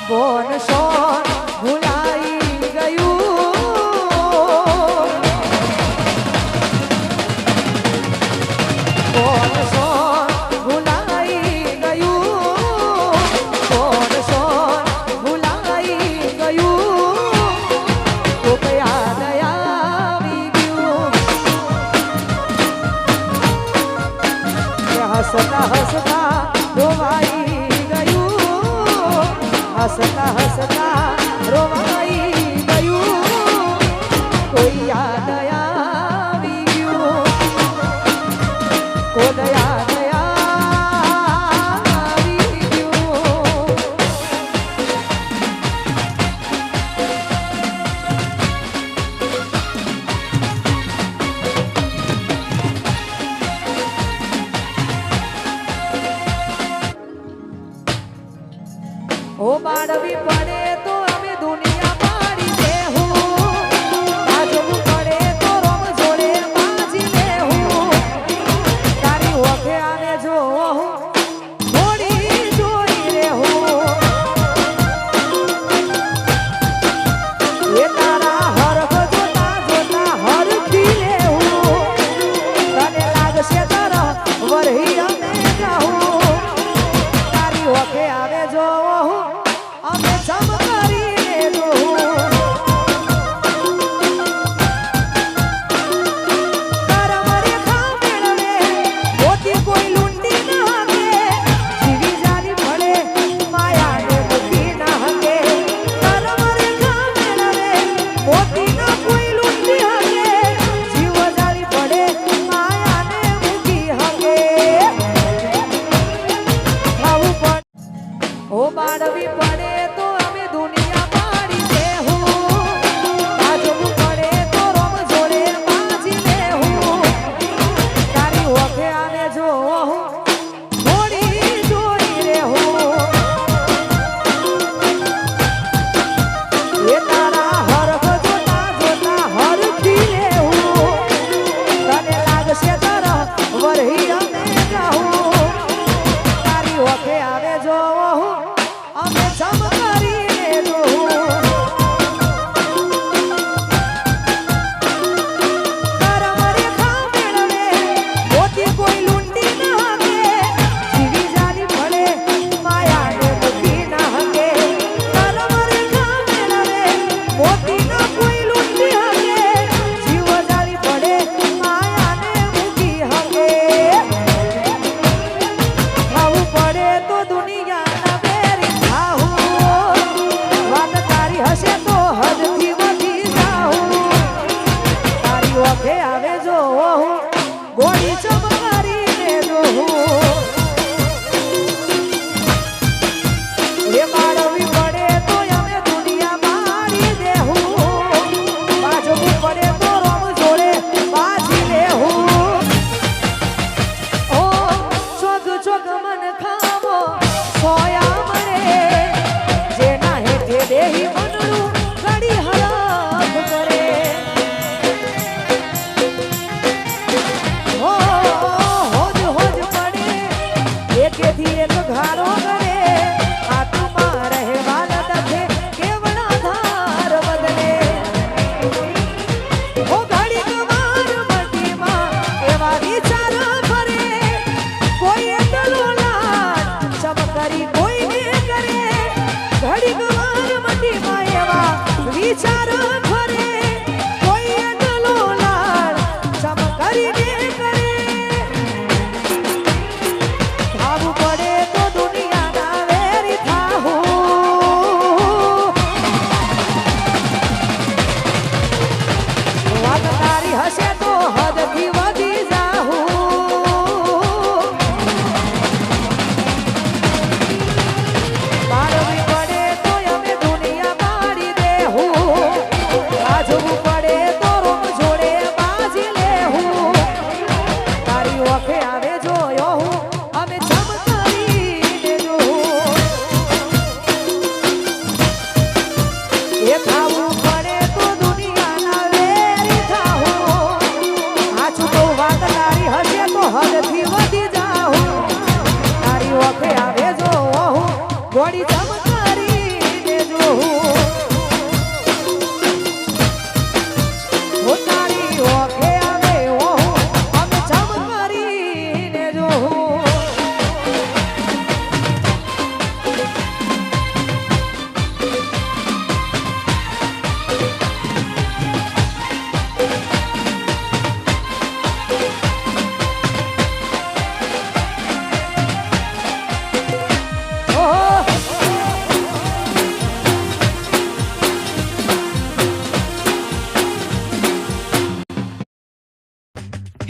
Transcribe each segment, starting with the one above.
બોન સોન ભૂલાઈ ગયું બોન સોન ભૂલાઈ ગયું બોન સોન ભૂલાઈ ગયું કોક યાદ આવી ગયું હસતા હસતા રોવાઈ હસતા હસતા રોવાઈ ગયું કોઈ યાદ આવી ગયું કોઈ યાદ આવી ગયું ઓ બાળવી પડે તો અમે દુનિયા પાડી દેહું આજવું પડે તો રોમ જોડે બાજી લેહું તારી ઓખે આને જો થોડી જોડી રહેવું એ તારા હરખ જોતા જોતા હરખી લેવું તને લાગશે તારા વરહી અમે જાઉં તારી ઓખે આવે જો અમે જમ કરીને જોઉં તારા મારે ખા મેળવે મોતી કોઈ લૂંટી ન હકે જીવી જારી ભળે માયાને મૂકી ન હકે તારા મારે ખા મેળવે મોતી ન કોઈ લૂંટી હકે જીવ જારી ભળે માયાને મૂકી હકે ખાવું પણ ઓ બાળવી પડે તો અમે દુનિયા પાડી દેહું આજવું પડે તો રોમ જોડે બાજી લેહું તારી ઓખે આને જો થોડી જોડી રહેવું એ તારા હરખ જોતા જોતા હરખી લેવું તને લાગશે તારા વરહી અમે જાઉં તારી ઓખે આવે જો અમે જમ કરીને જોઉં તારા મારે ખા મેળવે મોતી કોઈ લૂંટી ન હકે જીવી જારી ભળે માયાને મૂકી ન હકે તારા મારે ખા મેળવે મોતી ન કોઈ લૂંટી હકે જીવ જારી ભળે માયાને મૂકી હકે ખાવું પડે તો દુનિયાના બેરી વાત તારી હશે તો હદથી વધી જાઉં તારી ઓખે આવે જો ગોળી ચમકારીને જોઉં એ બાળવી પડે તો અમે દુનિયા મારી દેહું બાજવું પડે તો રોમ જોડે બાજી લેહું ઓ ચોગ ચોગ મન ખાવો સોયા મળે જેના હેઠે દેહી મનડું ઘડી હરખ કરે હોજ હોજ પડે એકેથી એક ઘારો કરે આત્મા રહેવા નથી કેવડા ધાર બદલે હો ઘડી કવાર મટીમાં એવા વિચાર ફરે કોઈ એટલો લાડ ચમકારી કોઈને કરે ઘડી કવાર મટીમાં એવા વિચાર ફરે કોઈ એટલો લાડ ચમકારીને કરે ખાવું પડે તો દુનિયાના વેરી થાવું વાત તારી હશે તો હદથી વધી જાઉં બાળવી પડે તો અમે દુનિયા પાડી દેહું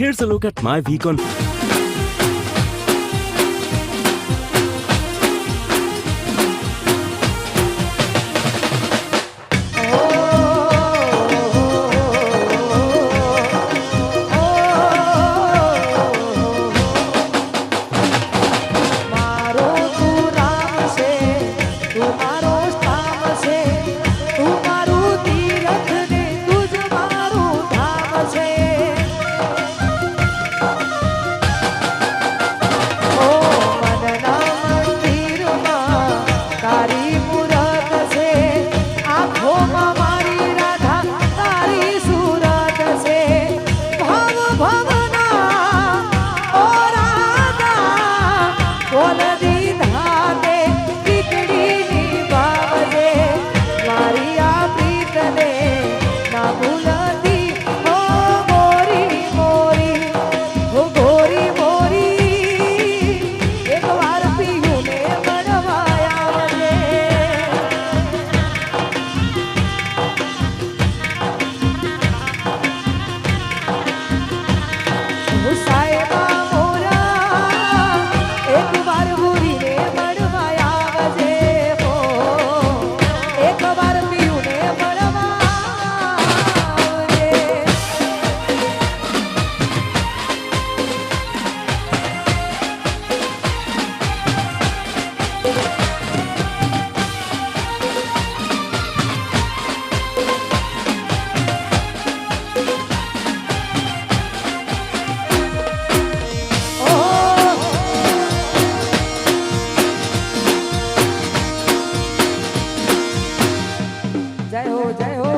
Here's a look at my week on. મારો તું રામ છે, તું મારો સ્થાન છે, તું મારું તીરથ ને તું જ મારું ધામ છે. ઓ મનના મંદિરમાં તારી